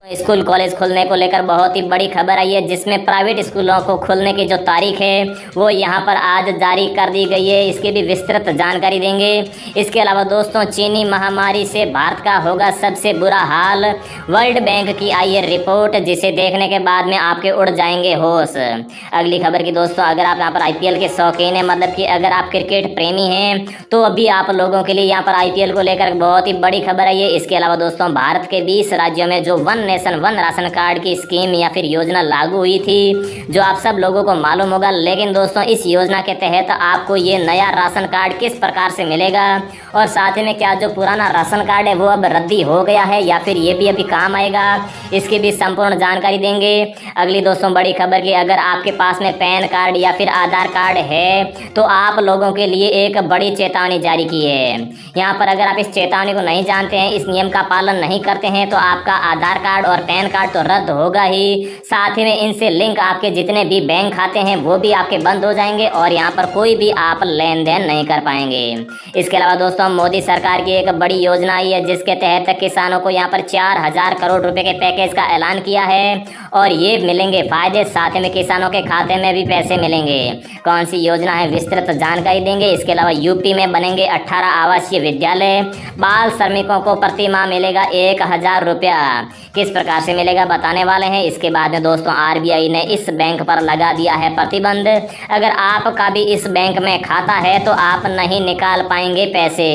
School college खुलने को लेकर बहुत ही बड़ी खबर आई है, जिसमें प्राइवेट स्कूलों को खुलने की जो तारीख है वो यहाँ पर आज जारी कर दी गई है। इसकी भी विस्तृत जानकारी देंगे। इसके अलावा दोस्तों, चीनी महामारी से भारत का होगा सबसे बुरा हाल, वर्ल्ड बैंक की आई है रिपोर्ट, जिसे देखने के बाद में आपके उड़ जाएंगे होश। अगली खबर की दोस्तों, अगर आप यहाँ पर IPL के शौकीन हैं, मतलब कि अगर आप क्रिकेट प्रेमी हैं, तो अभी आप लोगों के लिए यहाँ पर IPL को लेकर बहुत ही बड़ी खबर आई है। इसके अलावा दोस्तों, भारत के 20 राज्यों में जो one nation one ration card की स्कीम या फिर योजना लागू हुई थी, जो आप सब लोगों को मालूम होगा। लेकिन दोस्तों, इस योजना के तहत आपको ये नया राशन कार्ड किस प्रकार से मिलेगा, और साथ ही में क्या जो पुराना राशन कार्ड है वो अब रद्दी हो गया है या फिर ये भी अभी काम आएगा, इसकी भी संपूर्ण जानकारी देंगे। अगली दोस्तों बड़ी खबर की, अगर आपके पास में पैन कार्ड या फिर आधार कार्ड है तो आप लोगों के लिए एक बड़ी चेतावनी जारी की है। यहाँ पर अगर आप इस चेतावनी को नहीं जानते हैं, इस नियम का पालन नहीं करते हैं, तो आपका आधार कार्ड और पैन कार्ड तो रद्द होगा ही, साथ ही में इनसे लिंक आपके जितने भी बैंक खाते हैं वो भी आपके बंद हो जाएंगे और यहाँ पर कोई भी आप लेन देन नहीं कर पाएंगे। इसके अलावा दोस्तों, मोदी सरकार की एक बड़ी योजना आई है, जिसके तहत किसानों को यहाँ पर 4000 करोड़ रुपए के पैकेज का ऐलान किया है और ये मिलेंगे फायदे, साथ ही में किसानों के खाते में भी पैसे मिलेंगे। कौन सी योजना है, विस्तृत जानकारी देंगे। इसके अलावा यूपी में बनेंगे 18 आवासीय विद्यालय, बाल श्रमिकों को प्रति माह मिलेगा 1000 रुपया, किस प्रकार से मिलेगा बताने वाले हैं। इसके बाद में दोस्तों, RBI ने इस बैंक पर लगा दिया है प्रतिबंध। अगर आपका भी इस बैंक में खाता है तो आप नहीं निकाल पाएंगे पैसे।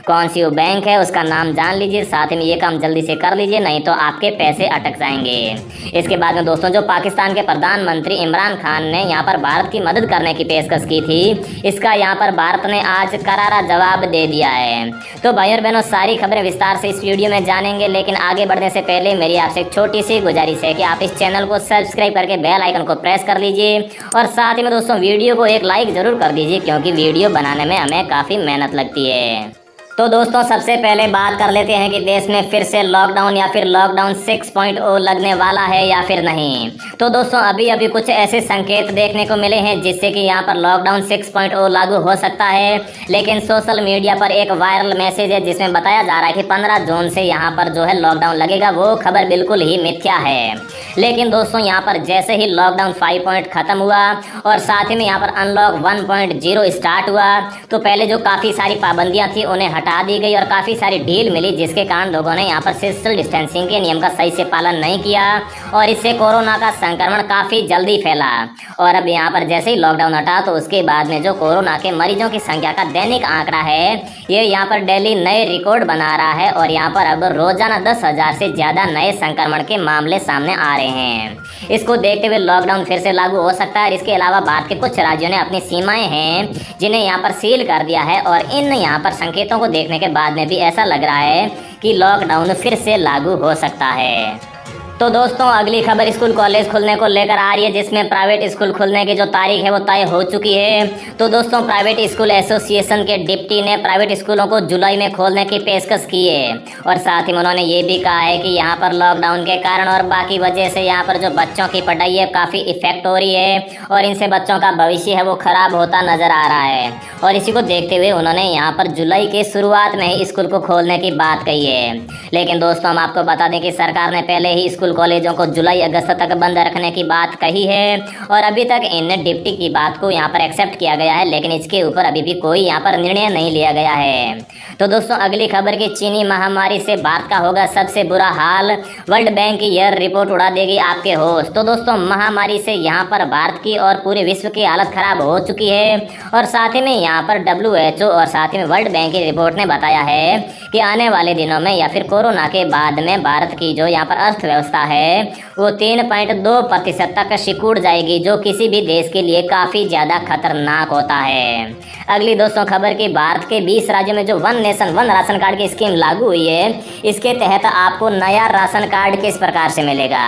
कौन सी वो बैंक है उसका नाम जान लीजिए, साथ में ये काम जल्दी से कर लीजिए, नहीं तो आपके पैसे अटक जाएंगे। इसके बाद में दोस्तों, जो पाकिस्तान के प्रधानमंत्री इमरान खान ने यहाँ पर भारत की मदद करने की पेशकश की थी, इसका यहाँ पर भारत ने आज करारा जवाब दे दिया है। तो भाई और बहनों, सारी खबरें विस्तार से इस वीडियो में जानेंगे, लेकिन आगे बढ़ने से पहले मेरी आपसे एक छोटी सी गुजारिश है कि आप इस चैनल को सब्सक्राइब करके बेल आइकन को प्रेस कर लीजिए और साथ ही में दोस्तों वीडियो को एक लाइक ज़रूर कर दीजिए, क्योंकि वीडियो बनाने में हमें काफ़ी मेहनत लगती है। तो दोस्तों, सबसे पहले बात कर लेते हैं कि देश में फिर से लॉकडाउन या फिर लॉकडाउन 6.0 लगने वाला है या फिर नहीं। तो दोस्तों, अभी अभी कुछ ऐसे संकेत देखने को मिले हैं जिससे कि यहाँ पर लॉकडाउन 6.0 लागू हो सकता है, लेकिन सोशल मीडिया पर एक वायरल मैसेज है जिसमें बताया जा रहा है कि 15 जून से यहाँ पर जो है लॉकडाउन लगेगा। वो खबर बिल्कुल ही मिथ्या है। लेकिन दोस्तों, यहाँ पर जैसे ही लॉकडाउन 5 खत्म हुआ और साथ ही में यहाँ पर अनलॉक 1.0 स्टार्ट हुआ, तो पहले जो काफ़ी सारी पाबंदियाँ थी उन्हें हटा दी गई और काफ़ी सारी ढील मिली, जिसके कारण लोगों ने यहाँ पर सोशल डिस्टेंसिंग के नियम का सही से पालन नहीं किया और इससे कोरोना का संक्रमण काफ़ी जल्दी फैला। और अब यहाँ पर जैसे ही लॉकडाउन हटा तो उसके बाद में जो कोरोना के मरीजों की संख्या का दैनिक आंकड़ा है, ये यहाँ पर डेली नए रिकॉर्ड बना रहा है और यहाँ पर अब रोजाना 10,000 से ज़्यादा नए संक्रमण के मामले सामने आ रहे हैं। इसको देखते हुए लॉकडाउन फिर से लागू हो सकता है। इसके अलावा भारत के कुछ राज्यों ने अपनी सीमाएं हैं जिन्हें यहाँ पर सील कर दिया है और इन यहाँ पर संकेतों को देखने के बाद में भी ऐसा लग रहा है कि लॉकडाउन फिर से लागू हो सकता है। तो दोस्तों, अगली खबर स्कूल कॉलेज खुलने को लेकर आ रही है, जिसमें प्राइवेट स्कूल खुलने की जो तारीख है वो तय हो चुकी है। तो दोस्तों, प्राइवेट स्कूल एसोसिएशन के डिप्टी ने प्राइवेट स्कूलों को जुलाई में खोलने की पेशकश की है और साथ ही में उन्होंने ये भी कहा है कि यहाँ पर लॉकडाउन के कारण और बाकी वजह से यहाँ पर जो बच्चों की पढ़ाई है काफ़ी इफेक्ट हो रही है और इनसे बच्चों का भविष्य है वो ख़राब होता नज़र आ रहा है। और इसी को देखते हुए उन्होंने यहाँ पर जुलाई के शुरुआत में ही स्कूल को खोलने की बात कही है। लेकिन दोस्तों, हम आपको बता दें कि सरकार ने पहले ही स्कूल कॉलेजों को जुलाई अगस्त तक बंद रखने की बात कही है और अभी तक इन डिप्टी की बात को यहाँ पर एक्सेप्ट किया गया है, लेकिन इसके ऊपर अभी भी कोई यहाँ पर निर्णय नहीं लिया गया है। तो दोस्तों, अगली खबर की, चीनी महामारी से भारत का होगा सबसे बुरा हाल, वर्ल्ड बैंक की यह रिपोर्ट उड़ा देगी आपके होश। तो दोस्तों, महामारी से यहाँ पर भारत की और पूरे विश्व की हालत खराब हो चुकी है और साथ ही में यहाँ पर WHO और साथ ही में वर्ल्ड बैंक की रिपोर्ट ने बताया है कि आने वाले दिनों में या फिर कोरोना के बाद में भारत की जो यहाँ पर अर्थव्यवस्था है वो 3.2% तक सिकुड़ जाएगी, जो किसी भी देश के लिए काफ़ी ज़्यादा खतरनाक होता है। अगली दोस्तों खबर की, भारत के 20 राज्यों में जो one nation one ration card की स्कीम लागू हुई है, इसके तहत आपको नया राशन कार्ड किस प्रकार से मिलेगा।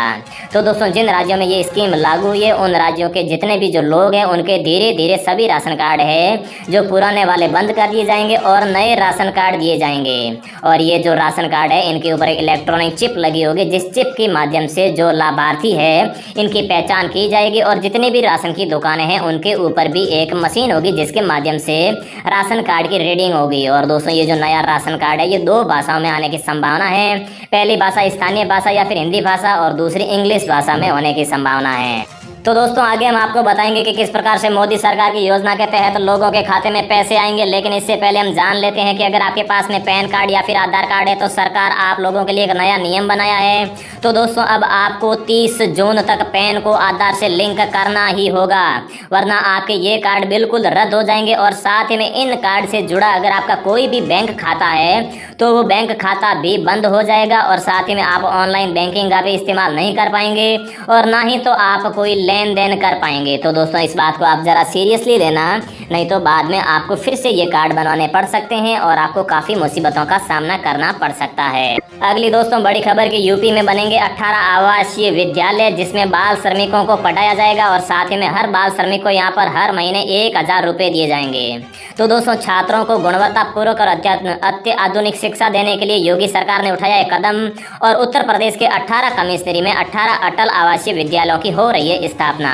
तो दोस्तों, जिन राज्यों में ये स्कीम लागू हुई है उन राज्यों के जितने भी जो लोग हैं उनके धीरे धीरे सभी राशन कार्ड है जो पुराने वाले बंद कर दिए जाएंगे और नए राशन कार्ड दिए जाएंगे। और ये जो राशन कार्ड है इनके ऊपर एक इलेक्ट्रॉनिक चिप लगी होगी, जिस चिप की माध्यम से जो लाभार्थी है इनकी पहचान की जाएगी और जितनी भी राशन की दुकानें हैं उनके ऊपर भी एक मशीन होगी जिसके माध्यम से राशन कार्ड की रीडिंग होगी। और दोस्तों ये जो नया राशन कार्ड है ये 2 भाषाओं में आने की संभावना है। पहली भाषा स्थानीय भाषा या फिर हिंदी भाषा और दूसरी इंग्लिश भाषा में होने की संभावना है। तो दोस्तों आगे हम आपको बताएंगे कि किस प्रकार से मोदी सरकार की योजना के तहत लोगों के खाते में पैसे आएंगे, लेकिन इससे पहले हम जान लेते हैं कि अगर आपके पास में पैन कार्ड या फिर आधार कार्ड है तो सरकार आप लोगों के लिए एक नया नियम बनाया है। तो दोस्तों अब आपको 30 जून तक पैन को आधार से लिंक करना ही होगा, वरना आपके ये कार्ड बिल्कुल रद्द हो जाएंगे। और साथ ही में इन कार्ड से जुड़ा अगर आपका कोई भी बैंक खाता है तो वो बैंक खाता भी बंद हो जाएगा और साथ ही में आप ऑनलाइन बैंकिंग का भी इस्तेमाल नहीं कर पाएंगे और ना ही तो आप कोई लेन देन कर पाएंगे। तो दोस्तों इस बात को आप ज़रा सीरियसली लेना, नहीं तो बाद में आपको फिर से ये कार्ड बनवाने पड़ सकते हैं और आपको काफ़ी मुसीबतों का सामना करना पड़ सकता है। अगली दोस्तों बड़ी खबर कि यूपी में बनेंगे 18 आवासीय विद्यालय जिसमें बाल श्रमिकों को पढ़ाया जाएगा और साथ ही में हर बाल श्रमिक को यहाँ पर हर महीने 1000 रुपये दिए जाएंगे। तो दोस्तों छात्रों को गुणवत्तापूर्वक और अत्याधुनिक शिक्षा देने के लिए योगी सरकार ने उठाया एक कदम और उत्तर प्रदेश के 18 कमिश्नरी में 18 अटल आवासीय विद्यालयों की हो रही है स्थापना।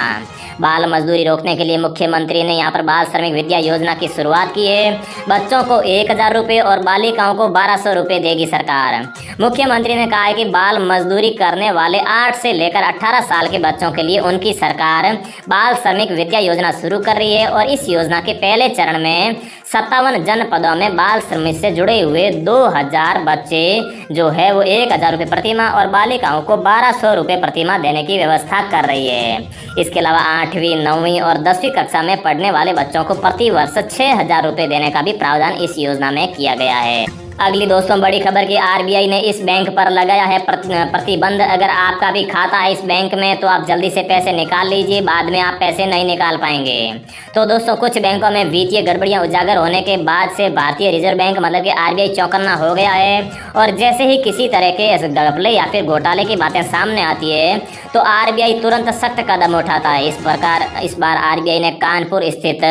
बाल मजदूरी रोकने के लिए मुख्यमंत्री ने यहाँ पर बाल श्रमिक विद्या योजना की शुरुआत की है। बच्चों को 1000 रुपये और बालिकाओं को 1200 रुपये देगी सरकार। मुख्यमंत्री ने कहा है कि बाल मजदूरी करने वाले 8 से लेकर 18 साल के बच्चों के लिए उनकी सरकार बाल श्रमिक विद्या योजना शुरू कर रही है और इस योजना के पहले चरण में 57 जनपदों में बाल श्रमिक से जुड़े हुए 2000 बच्चे जो है वो 1000 रुपये प्रतिमाह और बालिकाओं को 1200 रुपये प्रतिमाह देने की व्यवस्था कर रही है। इसके अलावा 8वीं 9वीं और 10वीं कक्षा में पढ़ने वाले बच्चों को प्रति वर्ष 6000 रुपये देने का भी प्रावधान इस योजना में किया गया है। अगली दोस्तों बड़ी खबर कि आरबीआई ने इस बैंक पर लगाया है प्रतिबंध। अगर आपका भी खाता है इस बैंक में तो आप जल्दी से पैसे निकाल लीजिए, बाद में आप पैसे नहीं निकाल पाएंगे। तो दोस्तों कुछ बैंकों में वित्तीय गड़बड़ियां उजागर होने के बाद से भारतीय रिजर्व बैंक मतलब कि आरबीआई चौकन्ना हो गया है और जैसे ही किसी तरह के घपले या फिर घोटाले की बातें सामने आती है तो आरबीआई तुरंत सख्त कदम उठाता है। इस बार आरबीआई ने कानपुर स्थित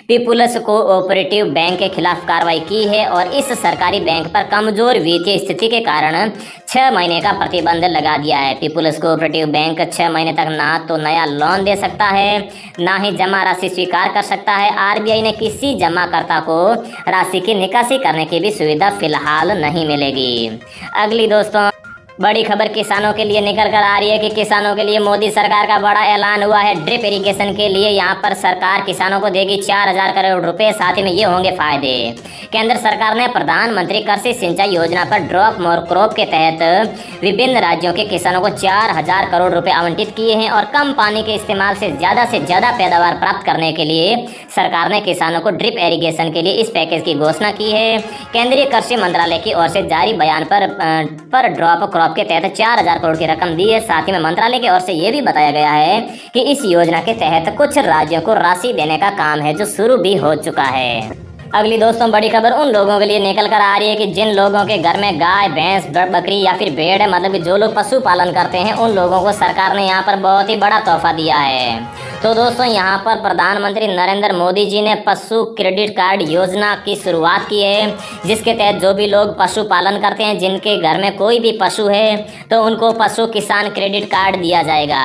पीपुल्स कोऑपरेटिव बैंक के खिलाफ कार्रवाई की है और इस सरकारी बैंक पर कमजोर वित्तीय स्थिति के कारण 6 महीने का प्रतिबंध लगा दिया है। पीपुल्स कोऑपरेटिव बैंक 6 महीने तक ना तो नया लोन दे सकता है ना ही जमा राशि स्वीकार कर सकता है। आरबीआई ने किसी जमाकर्ता को राशि की निकासी करने की भी सुविधा फिलहाल नहीं मिलेगी। अगली दोस्तों बड़ी खबर किसानों के लिए निकल कर आ रही है कि किसानों के लिए मोदी सरकार का बड़ा ऐलान हुआ है। ड्रिप इरिगेशन के लिए यहाँ पर सरकार किसानों को देगी 4000 करोड़ रुपए, साथ ही में ये होंगे फायदे। केंद्र सरकार ने प्रधानमंत्री कृषि सिंचाई योजना पर ड्रॉप मोर क्रॉप के तहत विभिन्न राज्यों के किसानों को 4000 करोड़ रुपए आवंटित किए हैं और कम पानी के इस्तेमाल से ज़्यादा पैदावार प्राप्त करने के लिए सरकार ने किसानों को ड्रिप इरिगेशन के लिए इस पैकेज की घोषणा की है। केंद्रीय कृषि मंत्रालय की ओर से जारी बयान पर ड्रॉप क्रॉप के तहत 4000 करोड़ की रकम दी है। साथ ही में मंत्रालय की ओर से यह भी बताया गया है कि इस योजना के तहत कुछ राज्यों को राशि देने का काम है जो शुरू भी हो चुका है। अगली दोस्तों बड़ी खबर उन लोगों के लिए निकल कर आ रही है कि जिन लोगों के घर में गाय भैंस बकरी या फिर भेड़ है मतलब कि जो लोग पशुपालन करते हैं उन लोगों को सरकार ने यहाँ पर बहुत ही बड़ा तोहफा दिया है। तो दोस्तों यहाँ पर प्रधानमंत्री नरेंद्र मोदी जी ने पशु क्रेडिट कार्ड योजना की शुरुआत की है, जिसके तहत जो भी लोग पशुपालन करते हैं जिनके घर में कोई भी पशु है तो उनको पशु किसान क्रेडिट कार्ड दिया जाएगा।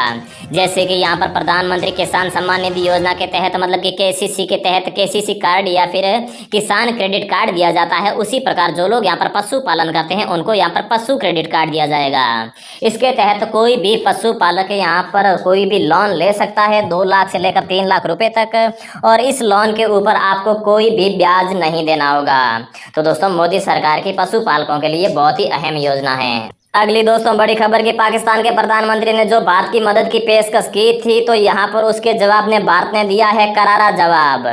जैसे कि यहाँ पर प्रधानमंत्री किसान सम्मान निधि योजना के तहत मतलब कि केसीसी के तहत केसीसी कार्ड या फिर किसान क्रेडिट कार्ड दिया जाता है, उसी प्रकार जो लोग यहाँ पर पशुपालन करते हैं उनको यहाँ पर पशु क्रेडिट कार्ड दिया जाएगा। इसके तहत कोई भी पशुपालक यहाँ पर कोई भी लोन ले सकता है 2 लाख से लेकर 3 लाख रुपए तक और इस लोन के ऊपर आपको कोई भी ब्याज नहीं देना होगा। तो दोस्तों मोदी सरकार की पशुपालकों के लिए बहुत ही अहम योजना है। अगली दोस्तों बड़ी खबर कि पाकिस्तान के प्रधानमंत्री ने जो भारत की मदद की पेशकश की थी तो यहाँ पर उसके जवाब में भारत ने दिया है करारा जवाब।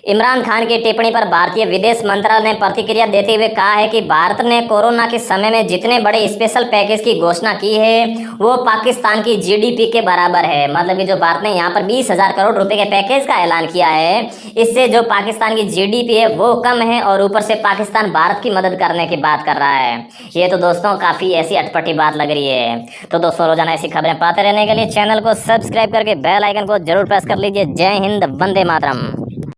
इमरान खान की टिप्पणी पर भारतीय विदेश मंत्रालय ने प्रतिक्रिया देते हुए कहा है कि भारत ने कोरोना के समय में जितने बड़े स्पेशल पैकेज की घोषणा की है वो पाकिस्तान की जीडीपी के बराबर है। मतलब कि जो भारत ने यहाँ पर 20,000 करोड़ रुपए के पैकेज का ऐलान किया है, इससे जो पाकिस्तान की जीडीपी है वो कम है और ऊपर से पाकिस्तान भारत की मदद करने की बात कर रहा है। ये तो दोस्तों काफ़ी ऐसी अटपटी बात लग रही है। तो दोस्तों रोजाना ऐसी खबरें पाते रहने के लिए चैनल को सब्सक्राइब करके बेल आइकन को जरूर प्रेस कर लीजिए। जय हिंद, वंदे मातरम।